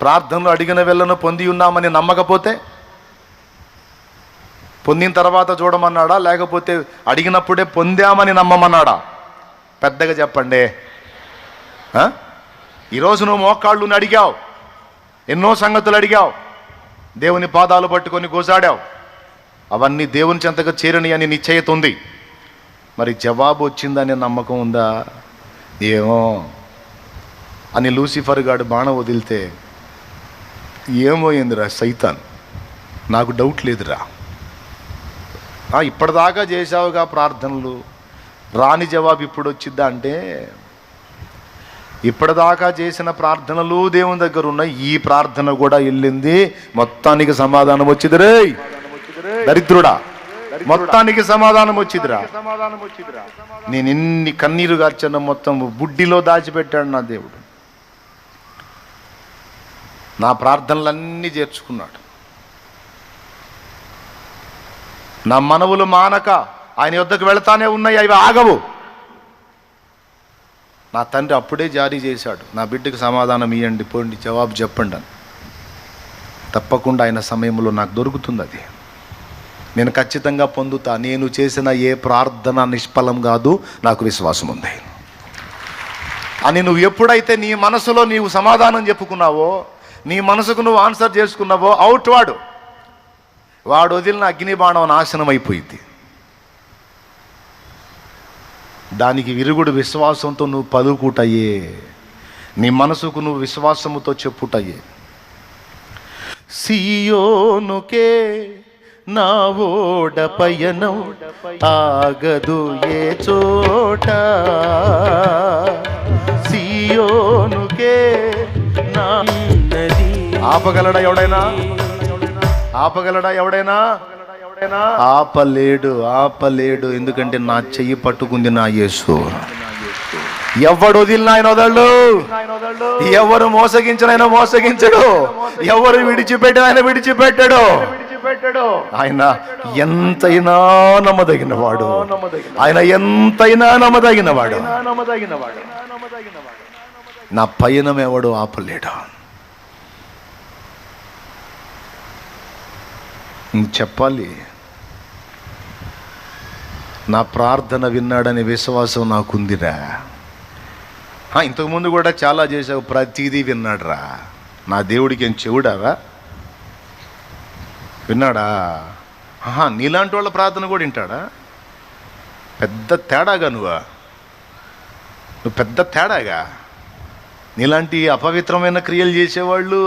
ప్రార్థనలు అడిగిన వెళ్ళను పొంది ఉన్నామని నమ్మకపోతే పొందిన తర్వాత చూడమన్నాడా, లేకపోతే అడిగినప్పుడే పొందామని నమ్మమన్నాడా? పెద్దగా చెప్పండి. ఈరోజు నువ్వు మోకాళ్ళుని అడిగావు, ఎన్నో సంగతులు అడిగావు, దేవుని పాదాలు పట్టుకొని గోసాడావు, అవన్నీ దేవుని చెంతగా చేరని అని నిశ్చయిత ఉంది. మరి జవాబు వచ్చిందనే నమ్మకం ఉందా? ఏమో అని లూసిఫర్ గాడు బాణం వదిలితే ఏమోయిందిరా సైతాన్, నాకు డౌట్ లేదురా, ఇప్పటిదాకా చేసావుగా ప్రార్థనలు, రాని జవాబు ఇప్పుడు వచ్చిద్దా అంటే, ఇప్పటిదాకా చేసిన ప్రార్థనలు దేవుని దగ్గర ఉన్నాయి, ఈ ప్రార్థన కూడా వెళ్ళింది, మొత్తానికి సమాధానం వచ్చింది రే దరిద్రుడా, మొత్తానికి సమాధానం వచ్చిదిరా. నేను ఎన్ని కన్నీరు గార్చన్న మొత్తం బుడ్డిలో దాచిపెట్టాడు నా దేవుడు. నా ప్రార్థనలన్నీ చేర్చుకున్నాడు. నా మనవులు మానక ఆయన యొద్దకు వెళతానే ఉన్నాయి, అవి ఆగవు. నా తండ్రి అప్పుడే జారీ చేశాడు, నా బిడ్డకు సమాధానం ఇవ్వండి, పోండి, జవాబు చెప్పండి అని. తప్పకుండా ఆయన సమయంలో నాకు దొరుకుతుంది, అది నేను ఖచ్చితంగా పొందుతా. నేను చేసిన ఏ ప్రార్థన నిష్ఫలం కాదు, నాకు విశ్వాసం ఉంది అని. నువ్వు ఎప్పుడైతే నీ మనసులో నీవు సమాధానం చెప్పుకున్నావో, నీ మనసుకు నువ్వు ఆన్సర్ చేసుకున్నావో, అవుట్ వాడు వదిలిన అగ్ని బాణం నాశనం అయిపోయింది. దానికి విరుగుడు విశ్వాసంతో నువ్వు పలుకుటయ్యే, నీ మనసుకు నువ్వు విశ్వాసముతో చెప్పుటయ్యే. సియోనుకే నా ఓడ పయనం ఆగదు ఏ చోట, సియోనుకే నా నది. ఆపగలడా ఎవడైనా? ఆపగలడా ఎవడైనా? ఆపలేడు. ఎందుకంటే నా చెయ్యి పట్టుకుంది నా యేసు. ఎవడు వదిలిన ఆయన వదలడు, ఎవరు మోసగించిన ఆయన మోసగించడు, ఎవరు విడిచిపెట్టిన ఆయన విడిచిపెట్టడు. ఆయన ఎంతైనా నమ్మదగినవాడు, ఆయన ఎంతైనా నమ్మదగినవాడు. నా పయనం ఎవడు ఆపలేడు. చెప్పాలి, నా ప్రార్థన విన్నాడనే విశ్వాసం నాకుందిరా. ఇంతకుముందు కూడా చాలా చేసావు, ప్రతిదీ విన్నాడురా. నా దేవుడికి ఏం చెవుడారా? విన్నాడా? నీలాంటి వాళ్ళ ప్రార్థన కూడా వింటాడా? పెద్ద తేడాగా నువ్వు పెద్ద తేడాగా. నీలాంటి అపవిత్రమైన క్రియలు చేసేవాళ్ళు